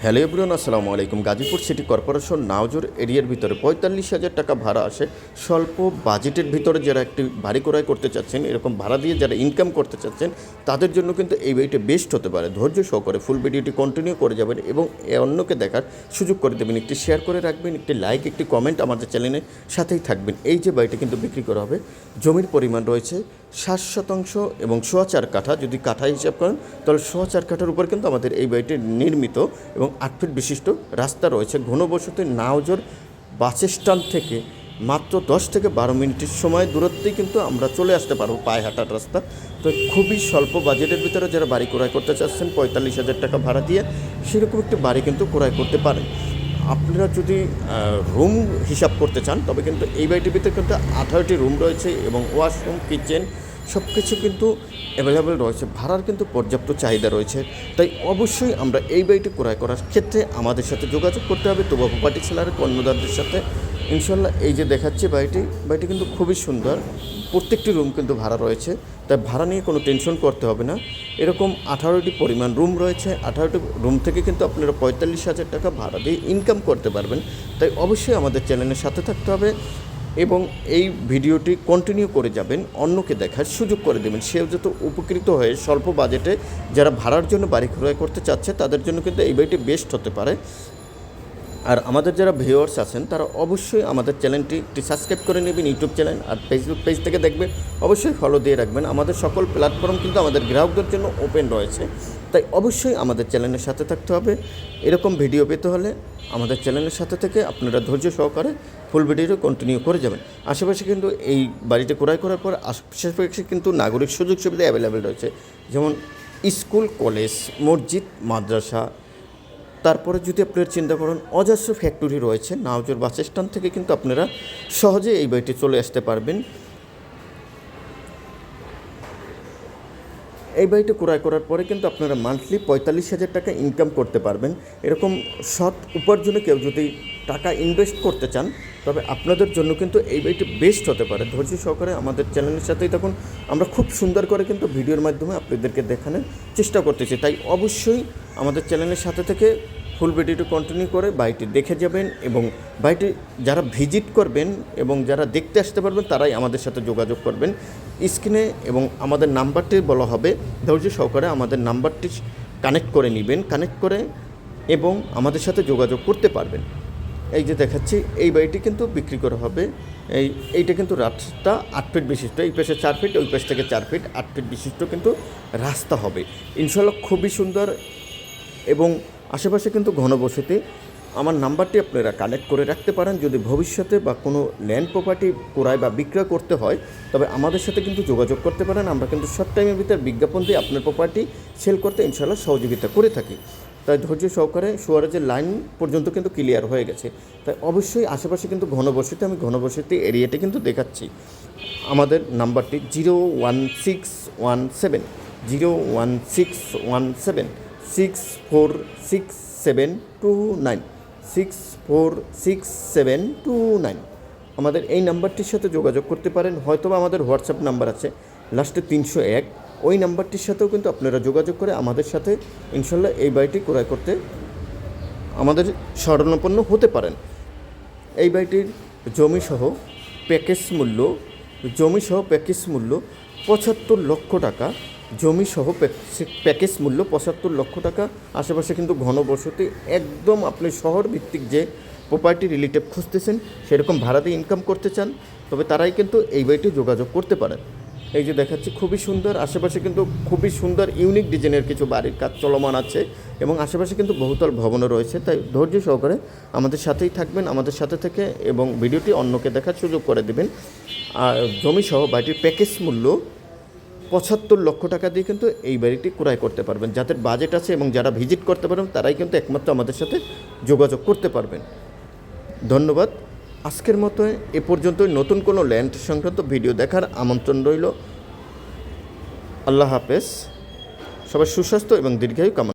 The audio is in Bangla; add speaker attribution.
Speaker 1: হ্যালো এভরিওয়ান, আসসালামু আলাইকুম। গাজীপুর সিটি কর্পোরেশন নাওজোর এরিয়ার ভিতরে ৪৫,০০০ টাকা ভাড়া আসে। স্বল্প বাজেটের ভিতরে যারা একটি বাড়ি ক্রয় করতে চাচ্ছেন, এরকম ভাড়া দিয়ে যারা ইনকাম করতে চাচ্ছেন, তাদের জন্য কিন্তু এই বাড়িটি বেস্ট হতে পারে। ধৈর্য সহকারে ফুল ভিডিওটি কন্টিনিউ করে যাবেন এবং অন্যকে দেখার সুযোগ করে দেবেন। একটি শেয়ার করে রাখবেন, একটি লাইক, একটি কমেন্ট আমাদের চ্যানেলের সাথেই থাকবেন। এই যে বাড়িটা কিন্তু বিক্রি করা হবে, জমির পরিমাণ রয়েছে 60% এবং 4.25 কাঠা। যদি কাঠা হিসাব করেন তাহলে 4.25 কাঠার উপর কিন্তু আমাদের এই বাড়িটি নির্মিত এবং 8 ফিট বিশিষ্ট রাস্তা রয়েছে। ঘনবসতি নাওজোর বাস স্ট্যান্ড থেকে মাত্র 10 থেকে 12 মিনিটের সময় দূরত্বেই কিন্তু আমরা চলে আসতে পারবো, পায়ে হাঁটার রাস্তা। তো খুবই স্বল্প বাজেটের ভিতরে যারা বাড়ি ক্রয় করতে চাচ্ছেন 45,000 টাকা ভাড়া দিয়ে, সেরকম একটি বাড়ি কিন্তু ক্রয় করতে পারেন। আপনারা যদি রুম হিসাব করতে চান তবে কিন্তু এই বাড়িটির ভিতরে কিন্তু 18টি রুম রয়েছে এবং ওয়াশরুম, কিচেন সব কিছু কিন্তু অ্যাভেলেবেল রয়েছে। ভাড়ার কিন্তু পর্যাপ্ত চাহিদা রয়েছে। তাই অবশ্যই আমরা এই বাড়িটি ক্রয় করার ক্ষেত্রে আমাদের সাথে যোগাযোগ করতে হবে তুবা প্রপার্টি সেলারের কর্ণধারদের সাথে। ইনশাল্লাহ এই যে দেখাচ্ছি বাড়িটি কিন্তু খুবই সুন্দর। প্রত্যেকটি রুম কিন্তু ভাড়া রয়েছে, তাই ভাড়া নিয়ে কোনো টেনশন করতে হবে না। এরকম 18টি পরিমাণ রুম রয়েছে। 18টি রুম থেকে কিন্তু আপনারা 45,000 টাকা ভাড়া দিয়ে ইনকাম করতে পারবেন। তাই অবশ্যই আমাদের চ্যানেলের সাথে থাকতে হবে এবং এই ভিডিওটি কন্টিনিউ করে যাবেন, অন্যকে দেখার সুযোগ করে দেবেন। সেও যত উপকৃত হয়ে স্বল্প বাজেটে যারা ভাড়ার জন্য বাড়ি ক্রয় করতে চাচ্ছে তাদের জন্য কিন্তু এই বাড়িটি বেস্ট হতে পারে। আর আমাদের যারা ভিউয়ার্স আছেন তারা অবশ্যই আমাদের চ্যানেলটি সাবস্ক্রাইব করে নেবেন, ইউটিউব চ্যানেল আর ফেসবুক পেজ থেকে দেখবেন, অবশ্যই ফলো দিয়ে রাখবেন। আমাদের সকল প্ল্যাটফর্ম কিন্তু আমাদের গ্রাহকদের জন্য ওপেন রয়েছে। তাই অবশ্যই আমাদের চ্যানেলের সাথে থাকতে হবে। এরকম ভিডিও পেতে হলে আমাদের চ্যানেলের সাথে থেকে আপনারা ধৈর্য সহকারে ফুল ভিডিওটা কন্টিনিউ করে যাবেন। আশেপাশে কিন্তু এই বাড়িতে ক্রয় করার পর আশেপাশে কিন্তু নাগরিক সুযোগ সুবিধা অ্যাভেলেবেল রয়েছে, যেমন স্কুল, কলেজ, মসজিদ, মাদ্রাসা। তারপরে যদি আপনারা চিন্তা করেন অজস্র ফ্যাক্টরি রয়েছে। নাওজোর বাস স্ট্যান্ড থেকে কিন্তু আপনারা সহজে এই বাড়িটি চলে আসতে পারবেন। এই বাড়িটি ক্রয় করার পরে কিন্তু আপনারা মান্থলি 45,000 টাকা ইনকাম করতে পারবেন। এরকম সৎ উপার্জনে কেউ যদি টাকা ইনভেস্ট করতে চান তবে আপনাদের জন্য কিন্তু এই বাড়িটি বেস্ট হতে পারে। ধৈর্য সহকারে আমাদের চ্যানেলের সাথেই তখন আমরা খুব সুন্দর করে কিন্তু ভিডিওর মাধ্যমে আপনাদেরকে দেখানোর চেষ্টা করতেছি। তাই অবশ্যই আমাদের চ্যানেলের সাথে থেকে ফুল ভিডিওটি কন্টিনিউ করে বাড়িটি দেখে যাবেন এবং বাড়িটি যারা ভিজিট করবেন এবং যারা দেখতে আসতে পারবেন তারাই আমাদের সাথে যোগাযোগ করবেন। স্ক্রিনে এবং আমাদের নাম্বারটি বলা হবে, ধৈর্য সহকারে আমাদের নাম্বারটি কানেক্ট করে নেবেন, কানেক্ট করে এবং আমাদের সাথে যোগাযোগ করতে পারবেন। এই যে দেখাচ্ছি এই বাড়িটি কিন্তু বিক্রি করা হবে। এইটা কিন্তু রাস্তা 8 ফিট বিশিষ্ট, এই পাশে 4 ফিট, ওই পাশ থেকে 4 ফিট, 8 ফিট বিশিষ্ট কিন্তু রাস্তা হবে। ইনশাল্লাহ খুবই সুন্দর এবং আশেপাশে কিন্তু ঘনবসতি। আমার নাম্বারটি আপনারা কানেক্ট করে রাখতে পারেন। যদি ভবিষ্যতে বা কোনো ল্যান্ড প্রপার্টি ক্রয় বা বিক্রয় করতে হয় তবে আমাদের সাথে কিন্তু যোগাযোগ করতে পারেন। আমরা কিন্তু শর্ট টাইমের ভিতরে বিজ্ঞাপন দিয়ে আপনার প্রপার্টি সেল করতে ইনশাল্লাহ সহযোগিতা করে থাকি। তাই ধৈর্য সহকারে সুয়ারেজের লাইন পর্যন্ত কিন্তু ক্লিয়ার হয়ে গেছে। তাই অবশ্যই আশেপাশে কিন্তু ঘনবসতি, আমি ঘনবসতি এরিয়াটি কিন্তু দেখাচ্ছি। আমাদের নাম্বারটি 01617 01617 646729 646729। আমাদের এই নাম্বারটির সাথে যোগাযোগ করতে পারেন। হয়তো আমাদের হোয়াটসঅ্যাপ নাম্বার আছে লাস্টে 301, ওই নাম্বারটির সাথেও কিন্তু আপনারা যোগাযোগ করে আমাদের সাথে ইনশাল্লাহ এই বাড়িটি ক্রয় করতে আমাদের শরণাপন্ন হতে পারেন। এই বাড়িটির জমিসহ প্যাকেজ মূল্য 75 লক্ষ টাকা। জমিসহ প্যাকেজ মূল্য 75 লক্ষ টাকা। আশেপাশে কিন্তু ঘনবসতি, একদম আপনি শহর ভিত্তিক যে প্রপার্টি রিলেটিভ খুঁজতেছেন, সেরকম ভাড়া দিয়ে ইনকাম করতে চান তবে তারাই কিন্তু এই বাড়িটি যোগাযোগ করতে পারেন। এই যে দেখাচ্ছি খুবই সুন্দর। আশেপাশে কিন্তু খুবই সুন্দর ইউনিক ডিজাইনের কিছু বাড়ির কাজ চলমান আছে এবং আশেপাশে কিন্তু বহুতল ভবনও রয়েছে। তাই ধৈর্য সহকারে আমাদের সাথেই থাকবেন, আমাদের সাথে থেকে এবং ভিডিওটি অন্যকে দেখার সুযোগ করে দেবেন। আর জমিসহ বাড়িটির প্যাকেজ মূল্য 75 লক্ষ টাকা দিয়ে কিন্তু এই বাড়িটি ক্রয় করতে পারবেন। যাদের বাজেট আছে এবং যারা ভিজিট করতে পারবেন তারাই কিন্তু একমাত্র আমাদের সাথে যোগাযোগ করতে পারবেন। ধন্যবাদ। আজকের মতো এ পর্যন্তই। নতুন কোনো ল্যান্ড সংক্রান্ত ভিডিও দেখার আমন্ত্রণ রইল। আল্লাহ হাফেজ। সবাই সুস্বাস্থ্য এবং দীর্ঘায়ু কামনা।